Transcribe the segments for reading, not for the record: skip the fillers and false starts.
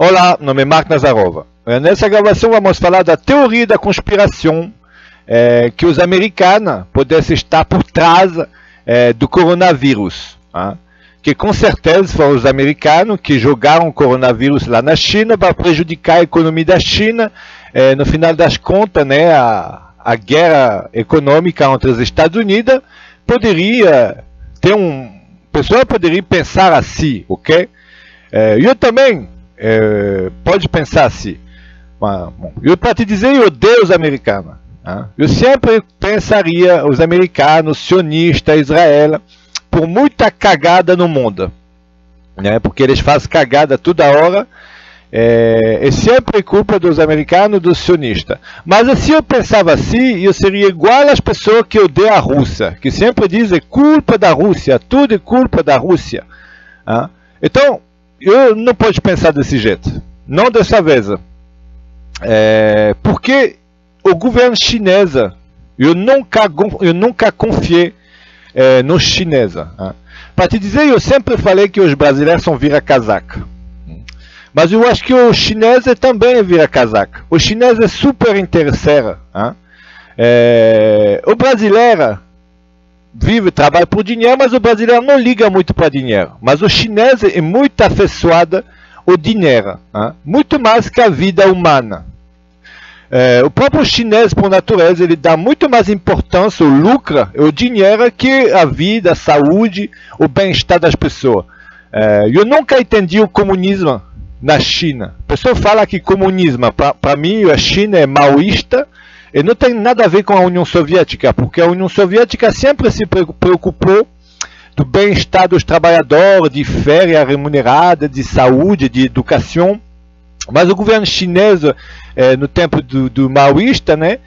Olá, meu nome é Mark Nazarova. Nessa gravação vamos falar da teoria da conspiração que os americanos pudessem estar por trás do coronavírus. Que com certeza foram os americanos que jogaram o coronavírus lá na China para prejudicar a economia da China. No final das contas, né, a guerra econômica entre os Estados Unidos poderia ter pessoa poderia pensar assim, ok? Eu também pode pensar assim. Eu para te dizer, eu odeio os americanos. Eu sempre pensaria os americanos, sionistas, Israel, por muita cagada no mundo, né? Porque eles fazem cagada toda hora. É sempre culpa dos americanos, dos sionistas. Mas se eu pensava assim, eu seria igual às pessoas que odeiam a Rússia, que sempre dizem culpa da Rússia, tudo é culpa da Rússia. Então, eu não posso pensar desse jeito, não dessa vez. Porque o governo chinês, eu nunca confiei nos chineses. Para te dizer, eu sempre falei que os brasileiros são vira-casaca. Mas eu acho que o chinês também é vira-casaca. O chinês é super interesseiro. O brasileiro vive, trabalha por dinheiro, mas o brasileiro não liga muito para dinheiro. Mas o chinês é muito afeiçoado ao dinheiro, muito mais que a vida humana. O próprio chinês, por natureza, ele dá muito mais importância ao lucro, ao dinheiro, que a vida, a saúde, o bem-estar das pessoas. Eu nunca entendi o comunismo na China. A pessoa fala que comunismo, para mim, a China é maoísta e não tem nada a ver com a União Soviética, porque a União Soviética sempre se preocupou do bem-estar dos trabalhadores, de férias remuneradas, de saúde, de educação. Mas o governo chinês, no tempo do maoísta, né,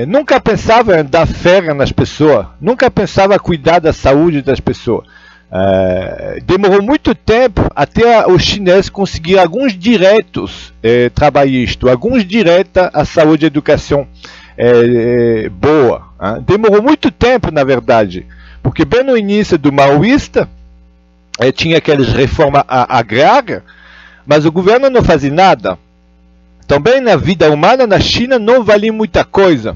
nunca pensava em dar férias nas pessoas, nunca pensava em cuidar da saúde das pessoas. Demorou muito tempo até os chineses conseguir alguns direitos trabalhistas, alguns direitos à saúde e educação boa. Demorou muito tempo, na verdade, porque bem no início do maoísta tinha aquelas reformas agrárias, mas o governo não fazia nada. Também na vida humana na China não valia muita coisa.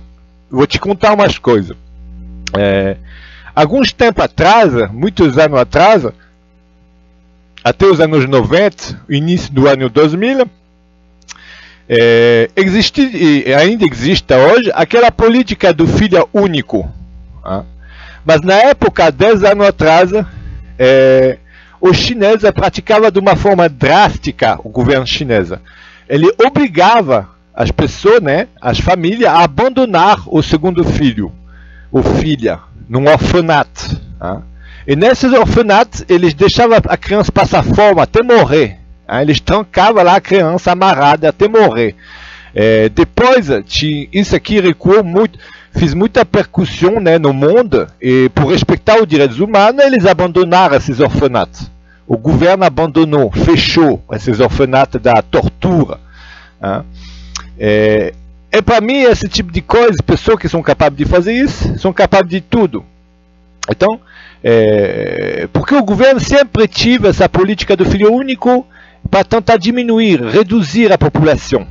Vou te contar umas coisas. Alguns tempos atrás, muitos anos atrás, até os anos 90, início do ano 2000, ainda existe hoje aquela política do filho único. Mas na época, 10 anos atrás, os chineses praticavam de uma forma drástica, o governo chinês. Ele obrigava as pessoas, né, as famílias, a abandonar o segundo filho, ou filha, num orfanato. E nesses orfanatos, eles deixavam a criança passar fome até morrer. Eles trancavam lá a criança amarrada até morrer. Depois, isso aqui recuou muito, fez muita percussão, né, no mundo, e por respeitar os direitos humanos, eles abandonaram esses orfanatos. O governo abandonou, fechou esses orfanatos da tortura. Para mim, esse tipo de coisa, pessoas que são capazes de fazer isso, são capazes de tudo. Então, porque o governo sempre tive essa política do filho único para tentar diminuir, reduzir a população.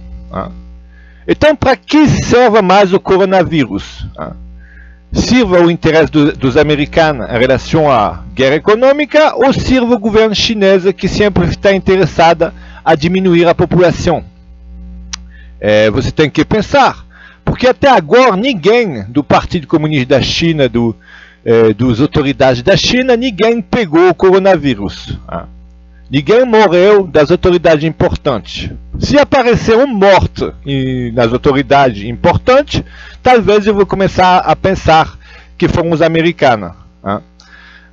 Então, para que serve mais o coronavírus? Sirva o interesse dos americanos em relação à guerra econômica ou sirva o governo chinês que sempre está interessado a diminuir a população? Você tem que pensar, porque até agora ninguém do Partido Comunista da China, das autoridades da China, ninguém pegou o coronavírus. Ninguém morreu das autoridades importantes. Se aparecer um morto nas autoridades importantes, talvez eu vou começar a pensar que foram os americanos.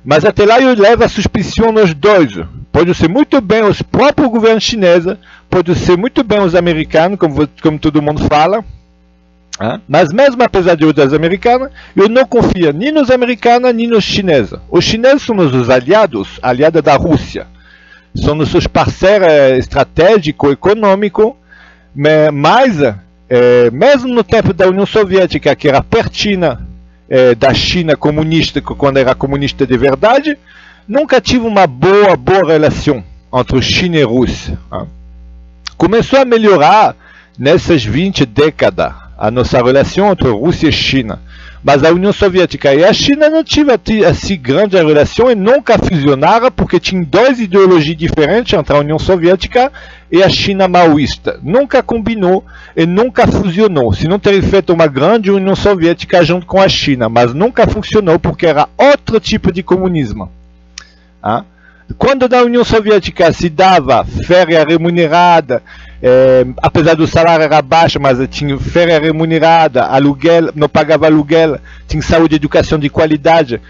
Mas até lá eu levo a suspeição nos dois. Pode ser muito bem os próprios governos chineses, pode ser muito bem os americanos, como todo mundo fala. Mas mesmo apesar de os americanos, eu não confio nem nos americanos, nem nos chineses. Os chineses são os aliados da Rússia. São os seus parceiros estratégicos, econômicos, mas mesmo no tempo da União Soviética, que era pertinho da China comunista, quando era comunista de verdade, nunca tive uma boa relação entre China e Rússia. Começou a melhorar nessas 20 décadas a nossa relação entre Rússia e China. Mas a União Soviética e a China não tiveram assim grande relação e nunca fusionaram porque tinham duas ideologias diferentes entre a União Soviética e a China maoísta. Nunca combinou e nunca fusionou. Se não teria feito uma grande União Soviética junto com a China, mas nunca funcionou porque era outro tipo de comunismo. Quando na União Soviética se dava férias remuneradas, apesar do salário era baixo, mas tinha férias remuneradas, aluguel, não pagava aluguel, tinha saúde e educação de qualidade,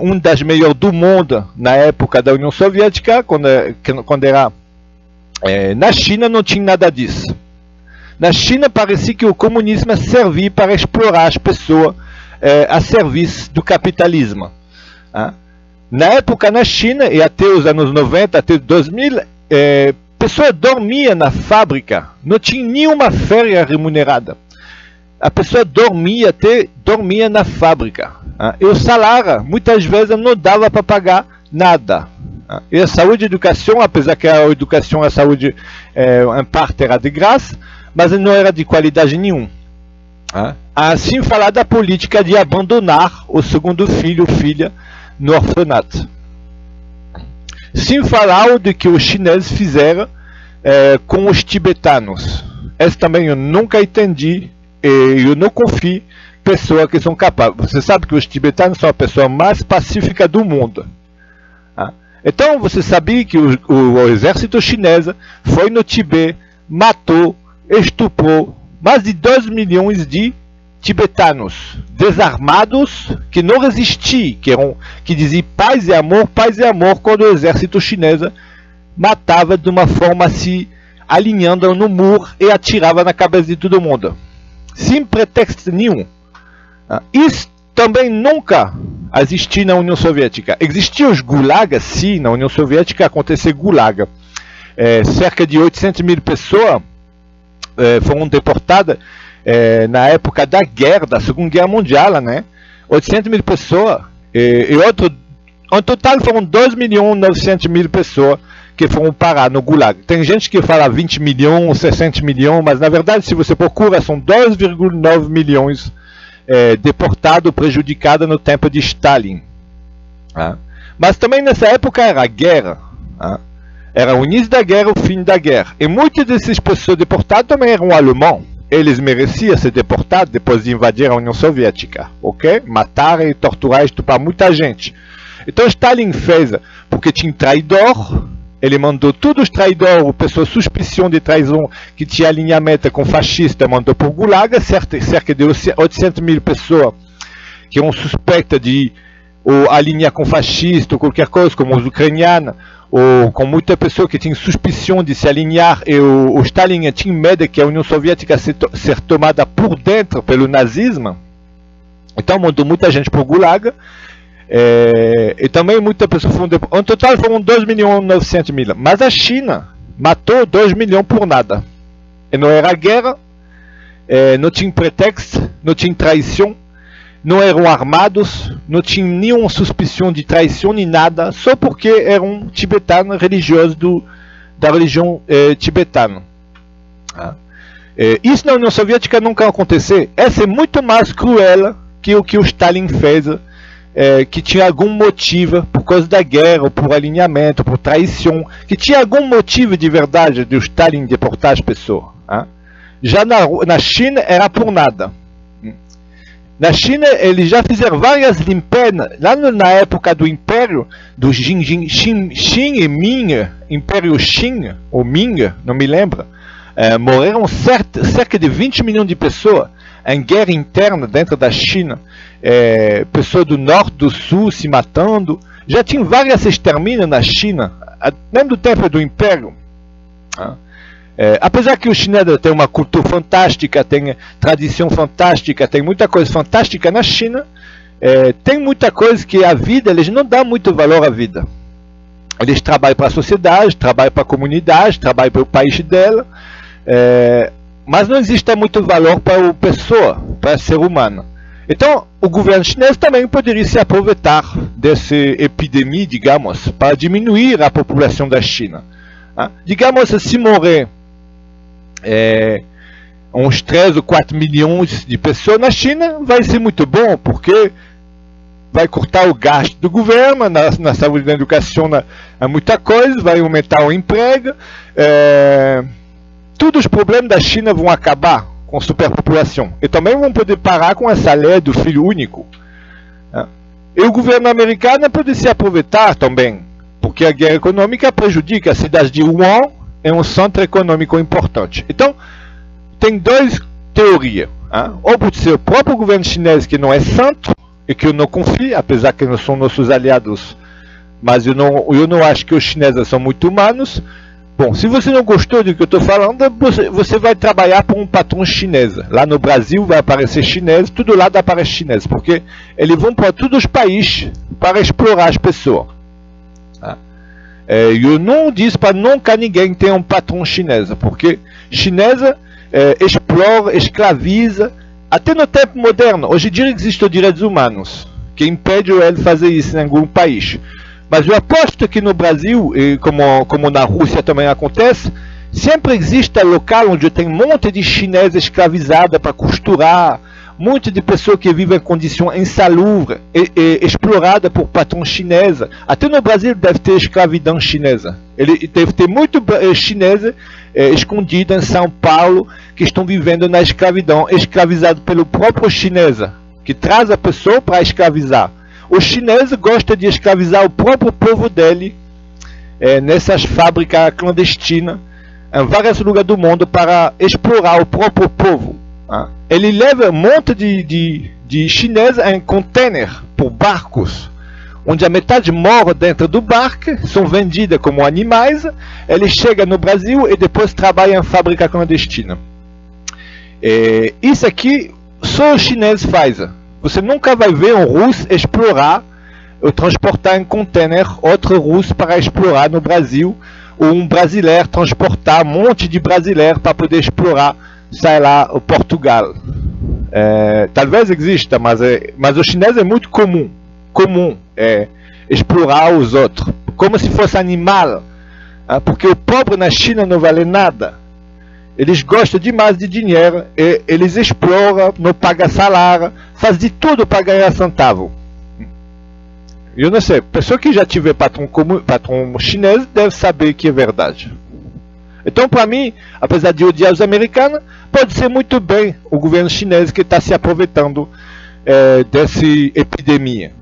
uma das melhores do mundo na época da União Soviética, quando era na China não tinha nada disso. Na China parecia que o comunismo servia para explorar as pessoas a serviço do capitalismo. Na época na China, e até os anos 90, até 2000, pessoa dormia na fábrica, não tinha nenhuma férias remunerada. A pessoa dormia na fábrica. E o salário, muitas vezes, não dava para pagar nada. E a saúde e a educação, apesar que a educação e a saúde, em parte, era de graça, mas não era de qualidade nenhuma. Assim falar da política de abandonar o segundo filho ou filha no orfanato. Sem falar do que os chineses fizeram com os tibetanos. Esse também eu nunca entendi e eu não confio em pessoas que são capazes. Você sabe que os tibetanos são a pessoa mais pacífica do mundo. Então você sabia que o exército chinês foi no Tibete, matou, estuprou mais de 2 milhões de tibetanos desarmados que não resistiam, que diziam paz e amor, quando o exército chinês matava de uma forma se alinhando no muro e atirava na cabeça de todo mundo, sem pretexto nenhum. Isso também nunca existiu na União Soviética. Existiam os gulags, sim, na União Soviética aconteceu gulag. Cerca de 800 mil pessoas foram deportadas na época da guerra, da Segunda Guerra Mundial, né? 800 mil pessoas, em total foram 2.900.000 pessoas que foram parar no Gulag. Tem gente que fala 20 milhões, 60 milhões, mas na verdade, se você procura, são 2,9 milhões deportados, prejudicados no tempo de Stalin. Mas também nessa época era guerra. Era o início da guerra, o fim da guerra. E muitas dessas pessoas deportadas também eram alemães. Eles mereciam ser deportados depois de invadir a União Soviética, ok? Mataram e torturaram e estupraram muita gente. Então Stalin fez, porque tinha traidor, ele mandou todos os traidores, pessoas suspicion de traição, que tinha alinhamento com fascista, mandou por Gulag, cerca de 800 mil pessoas que eram suspeitas de alinhar com fascista ou qualquer coisa, como os ucranianos, ou com muita pessoa que tinha suspicion de se alinhar, e o Stalin tinha medo que a União Soviética ser tomada por dentro pelo nazismo, então mandou muita gente para o Gulag, e também muitas pessoas foram em total foram 2.900.000, mas a China matou 2 milhões por nada, e não era guerra, não tinha pretexto, não tinha traição, não eram armados, não tinham nenhuma suspicion de traição nem nada, só porque eram tibetanos religiosos da religião tibetana. Isso na União Soviética nunca aconteceu. Essa é muito mais cruel que o Stalin fez, que tinha algum motivo por causa da guerra, ou por alinhamento, por traição, que tinha algum motivo de verdade de o Stalin deportar as pessoas. Já na China era por nada. Na China, eles já fizeram várias limpezas. Lá na época do Império, do Xin e Ming, Império Qing, ou Ming, não me lembro, morreram cerca de 20 milhões de pessoas em guerra interna dentro da China. Pessoas do norte, do sul se matando. Já tinha várias extermínios na China, mesmo do tempo do Império. Apesar que o chinês tem uma cultura fantástica, tem tradição fantástica, tem muita coisa fantástica na China, tem muita coisa que a vida, eles não dão muito valor à vida. Eles trabalham para a sociedade, trabalham para a comunidade, trabalham para o país dela, mas não existe muito valor para a pessoa, para o ser humano. Então, o governo chinês também poderia se aproveitar dessa epidemia, digamos, para diminuir a população da China. Digamos, se morrer uns 3 ou 4 milhões de pessoas na China, vai ser muito bom, porque vai cortar o gasto do governo, na saúde e na educação, muita coisa, vai aumentar o emprego. Todos os problemas da China vão acabar com superpopulação. E também vão poder parar com essa lei do filho único. E o governo americano pode se aproveitar também, porque a guerra econômica prejudica a cidade de Wuhan, é um centro econômico importante. Então, tem duas teorias. Ou pode ser o próprio governo chinês, que não é santo, e que eu não confio, apesar que não são nossos aliados, mas eu não acho que os chineses são muito humanos. Bom, se você não gostou do que eu estou falando, você vai trabalhar para um patrão chinês. Lá no Brasil vai aparecer chinês, tudo lá aparece chinês, porque eles vão para todos os países para explorar as pessoas. Eu não disse para nunca ninguém ter um patrão chinês, porque chinesa explora, escraviza, até no tempo moderno. Hoje em dia existem os direitos humanos, que impedem ele de fazer isso em algum país. Mas eu aposto que no Brasil, e como na Rússia também acontece, sempre existe um local onde tem um monte de chineses escravizados para costurar, um monte de pessoas que vivem em condições insalubres, exploradas por patrões chineses. Até no Brasil deve ter escravidão chinesa. Ele deve ter muito chineses escondidos em São Paulo que estão vivendo na escravidão, escravizados pelo próprio chinês, que traz a pessoa para escravizar. Os chineses gostam de escravizar o próprio povo dele nessas fábricas clandestinas em vários lugares do mundo para explorar o próprio povo. Ele leva um monte de chineses em container por barcos, onde a metade mora dentro do barco, são vendidas como animais. Ele chega no Brasil e depois trabalha em fábrica clandestina. Isso aqui só os chineses fazem. Você nunca vai ver um russo explorar ou transportar em container outro russo para explorar no Brasil, ou um brasileiro transportar um monte de brasileiros para poder explorar, sei lá, o Portugal. Talvez exista, mas o chinês é muito comum explorar os outros, como se fosse animal, porque o pobre na China não vale nada. Eles gostam demais de dinheiro, eles exploram, não pagam salário, fazem de tudo para ganhar centavo. Eu não sei, pessoa que já tiver patrão chinês deve saber que é verdade. Então, para mim, apesar de odiar os americanos, pode ser muito bem o governo chinês que está se aproveitando dessa epidemia.